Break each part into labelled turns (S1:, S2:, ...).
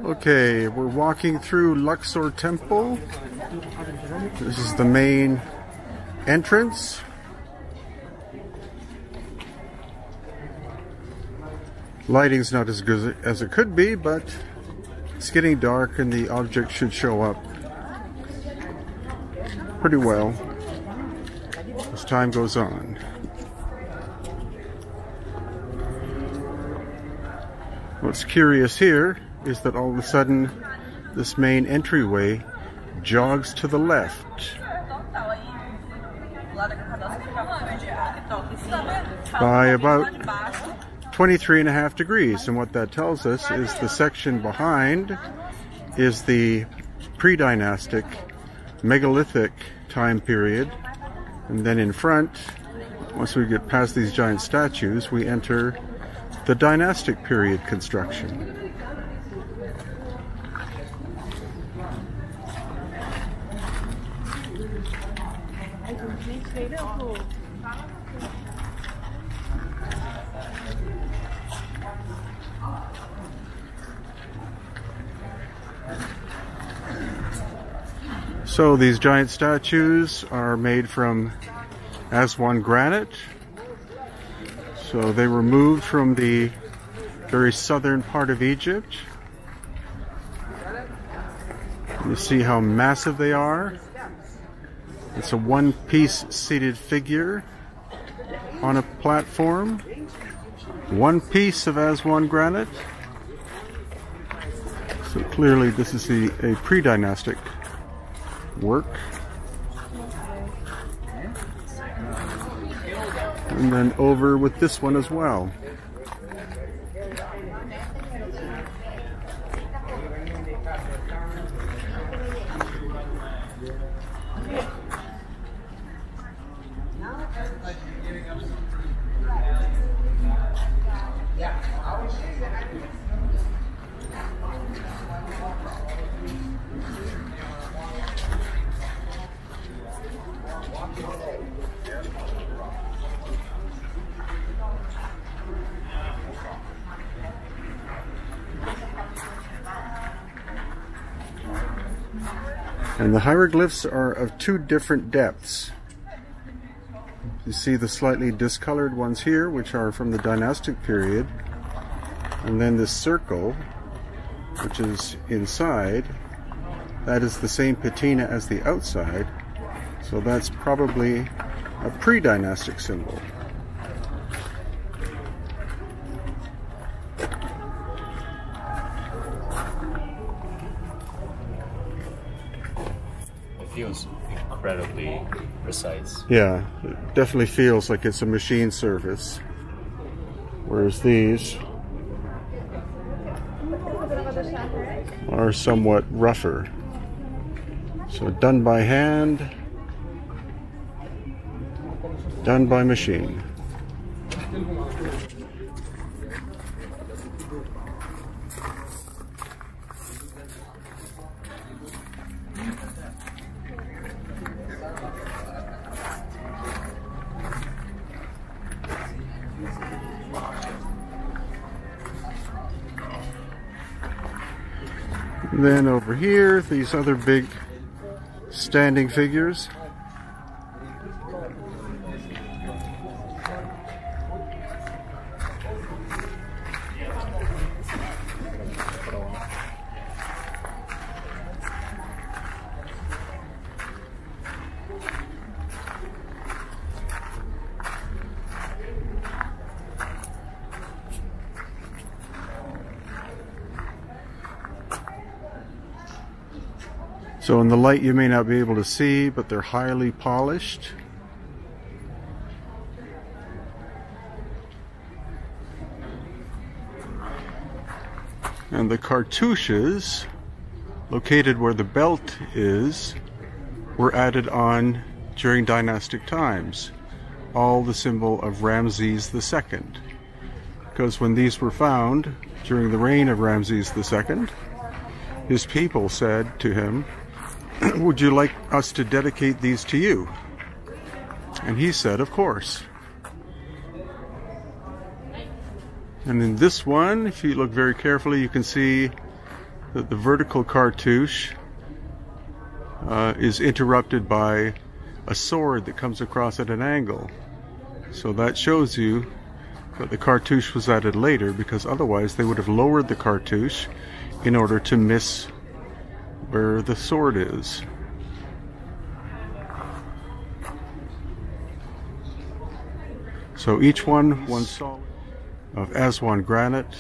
S1: Okay, we're walking through Luxor Temple. This is the main entrance. Lighting's not as good as it could be, but it's getting dark and the object should show up pretty well as time goes on. What's curious here is that all of a sudden this main entryway jogs to the left by about 23.5 degrees, and what that tells us is the section behind is the pre-dynastic megalithic time period, and then in front, once we get past these giant statues, we enter the dynastic period construction. So these giant statues are made from Aswan granite. So they were moved from the very southern part of Egypt. You see how massive they are. It's a one-piece seated figure on a platform. One piece of Aswan granite. So clearly this is a pre-dynastic work. And then over with this one as well. And the hieroglyphs are of two different depths. You see the slightly discolored ones here, which are from the dynastic period. And then this circle, which is inside, that is the same patina as the outside. So that's probably a pre-dynastic symbol.
S2: Feels incredibly precise.
S1: Yeah, it definitely feels like it's a machine service. Whereas these are somewhat rougher. So done by hand, done by machine. And then over here, these other big standing figures. So in the light you may not be able to see, but they're highly polished. And the cartouches, located where the belt is, were added on during dynastic times. All the symbol of Ramses II. Because when these were found during the reign of Ramses II, his people said to him, "Would you like us to dedicate these to you?" And he said, "Of course." And in this one, if you look very carefully, you can see that the vertical cartouche is interrupted by a sword that comes across at an angle. So that shows you that the cartouche was added later, because otherwise they would have lowered the cartouche in order to miss where the sword is. So each one solid of Aswan granite.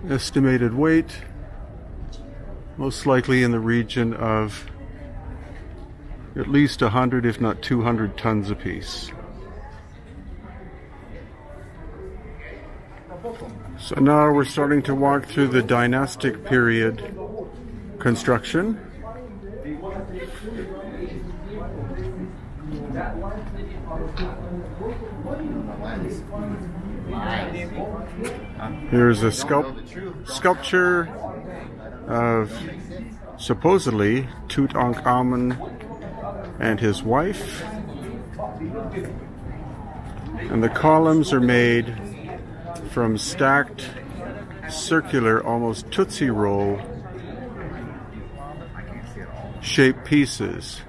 S1: Estimated weight, most likely in the region of at least 100, if not 200 tons apiece. So now we're starting to walk through the dynastic period construction. Here's a sculpture of supposedly Tutankhamun and his wife. And the columns are made from stacked circular, almost Tootsie Roll shaped pieces.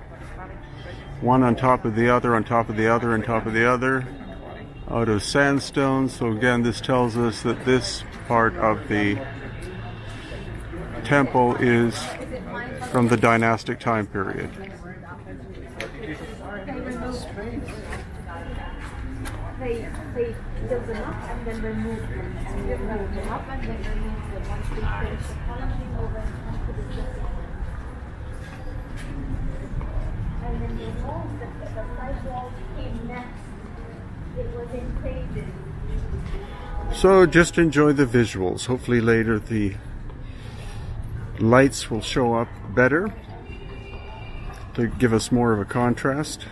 S1: One on top of the other, on top of the other, on top of the other, out of sandstone. So again, this tells us that this part of the temple is from the dynastic time period.
S3: They build them up and then remove them. And they build them up and then remove them. Once they finish the column, they move them onto the system. And then they moved the side walls came next. It was included.
S1: So just enjoy the visuals. Hopefully later the lights will show up better to give us more of a contrast.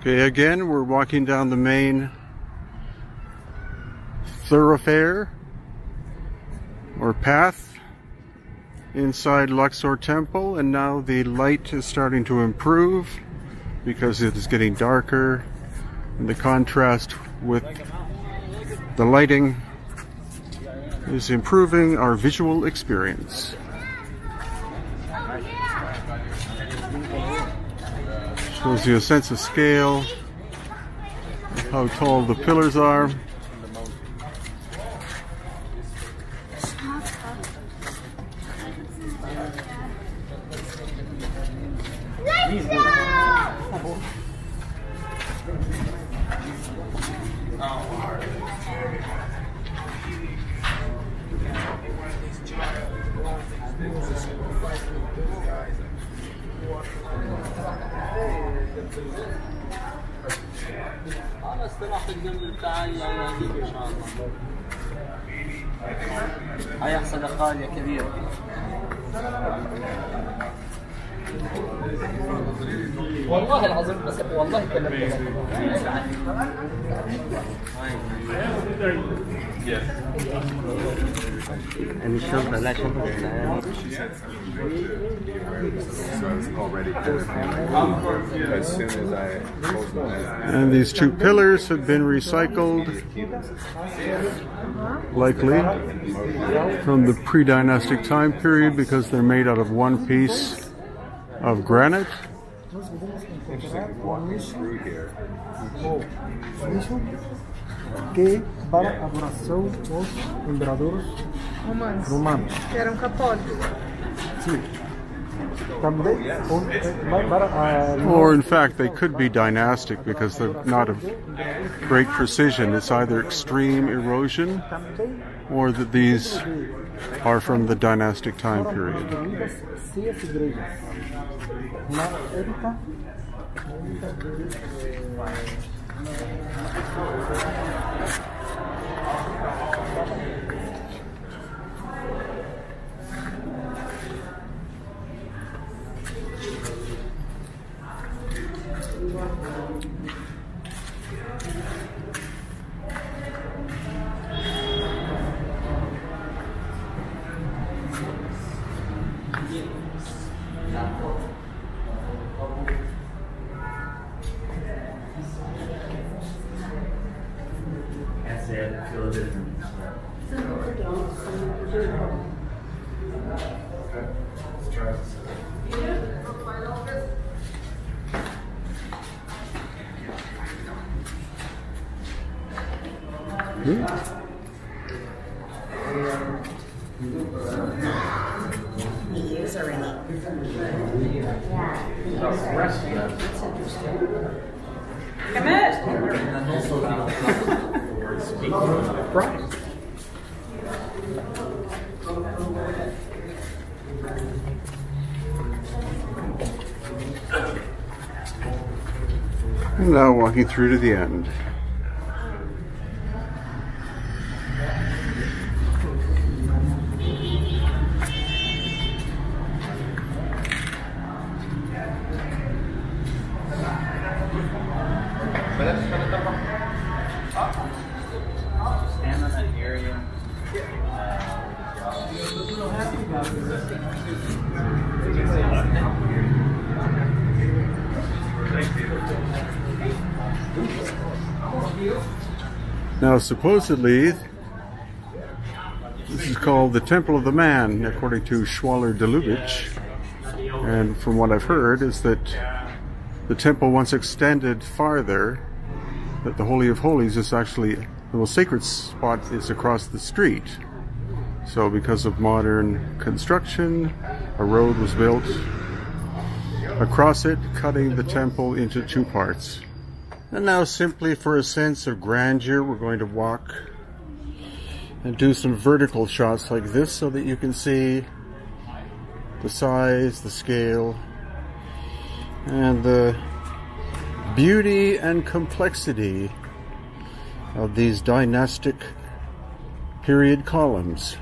S1: Okay, again, we're walking down the main thoroughfare or path inside Luxor Temple, and now the light is starting to improve because it is getting darker, and the contrast with the lighting is improving our visual experience. Shows you a sense of scale, how tall the pillars are.
S4: هيحصل غالية كبيرة. والله العظيم بس والله كلمت. And الشنطة لا شنطة
S1: And these two pillars have been recycled, likely from the pre-dynastic time period, because they're made out of one piece of granite.
S5: Que para a adoração dos imperadores romanos.
S3: Que eram católicos.
S5: Sim.
S1: Or in fact, they could be dynastic because they're not of great precision. It's either extreme erosion or that these are from the dynastic time period.
S2: Can't say I feel a difference.
S6: Years already. Come
S5: Right.
S1: And now walking through to the end.
S2: Stand on that area.
S1: Now, supposedly, this is called the Temple of the Man, according to Schwaller de Lubitsch. And from what I've heard, is that the temple once extended farther, that the Holy of Holies is actually, the most sacred spot is across the street. So because of modern construction, a road was built across it, cutting the temple into two parts. And now, simply for a sense of grandeur, we're going to walk and do some vertical shots like this so that you can see the size, the scale, and the beauty and complexity of these dynastic period columns.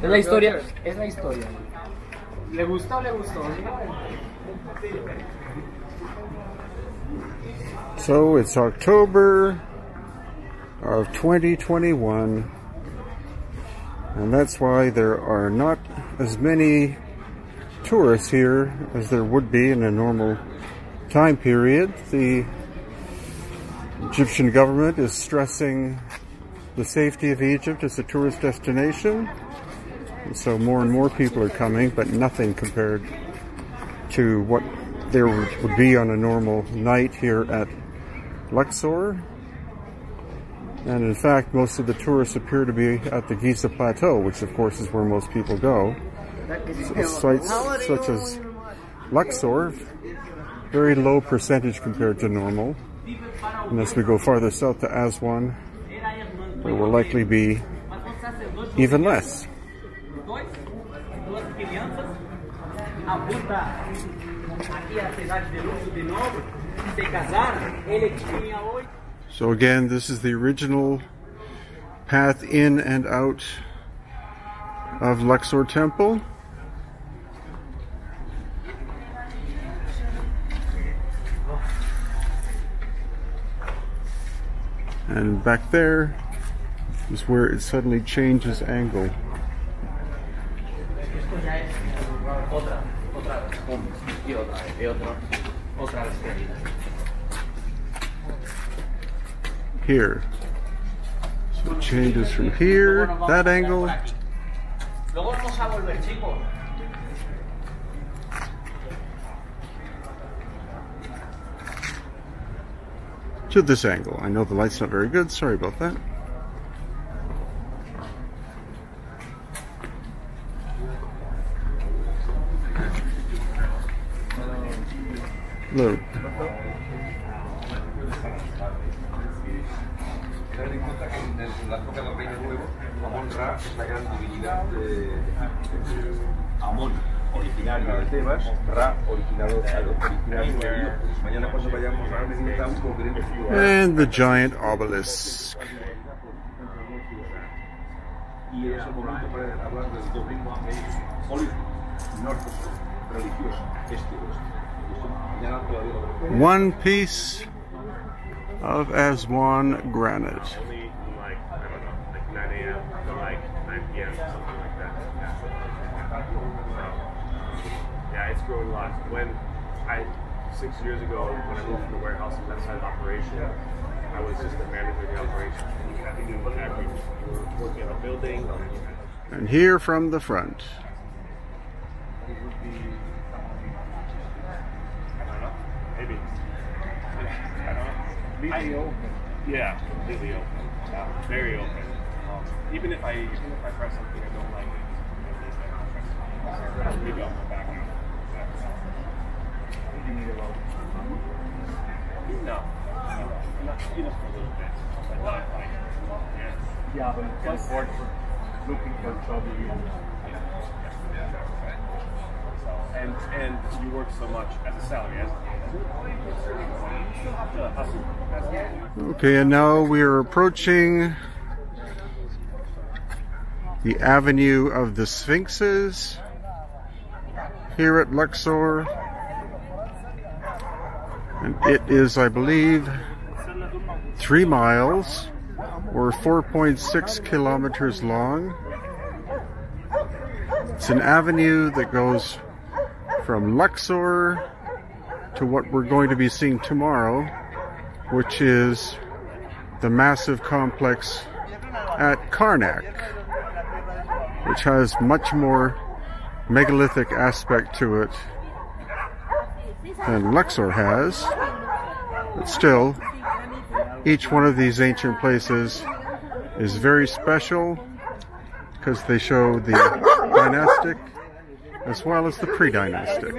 S4: Es la historia, es la historia. ¿Le gustó o le gustó?
S1: So it's October of 2021, and that's why there are not as many tourists here as there would be in a normal time period. The Egyptian government is stressing the safety of Egypt as a tourist destination, and so more and more people are coming, but nothing compared to what there would be on a normal night here at Luxor. And in fact, most of the tourists appear to be at the Giza Plateau, which of course is where most people go. So sites such as Luxor, very low percentage compared to normal. And as we go farther south to Aswan, there will likely be even less. So again, this is the original path in and out of Luxor Temple. And back there is where it suddenly changes angle. Here. So it changes from here, that angle, to this angle. I know the light's not very good, sorry about that. Look.
S5: Amón, originario de Tebas, Ra, originario de ellos. Mañana cuando vayamos a Medina,
S1: And the giant obelisk.
S5: Y es el momento para hablar del doble político, norte-sur, religioso, este-oeste. Mañana todavía lo veremos.
S1: One piece of Aswan granite.
S7: Only like, I don't know, like 9 a.m. to like 9 p.m. something like that. So, yeah, it's growing a lot. When 6 years ago, when I moved from the warehouse and that side of the operation, I was just the manager of the operation. You had to do everything. You were working on a building.
S1: And here from the front.
S7: It would be, I don't know, maybe. I don't know. Completely open. Yeah, completely open. Very open. Even if I press something I don't like, maybe I'll go back. You need a rope. No, not just for a little bit, but not like. Yeah, but it's for looking for trouble. And you work so much as a salary.
S1: Okay, and now we are approaching the Avenue of the Sphinxes here at Luxor. And it is, I believe, 3 miles or 4.6 kilometers long. It's an avenue that goes from Luxor to what we're going to be seeing tomorrow, which is the massive complex at Karnak, which has much more megalithic aspect to it than Luxor has. But still, each one of these ancient places is very special because they show the dynastic as well as the pre-dynastic.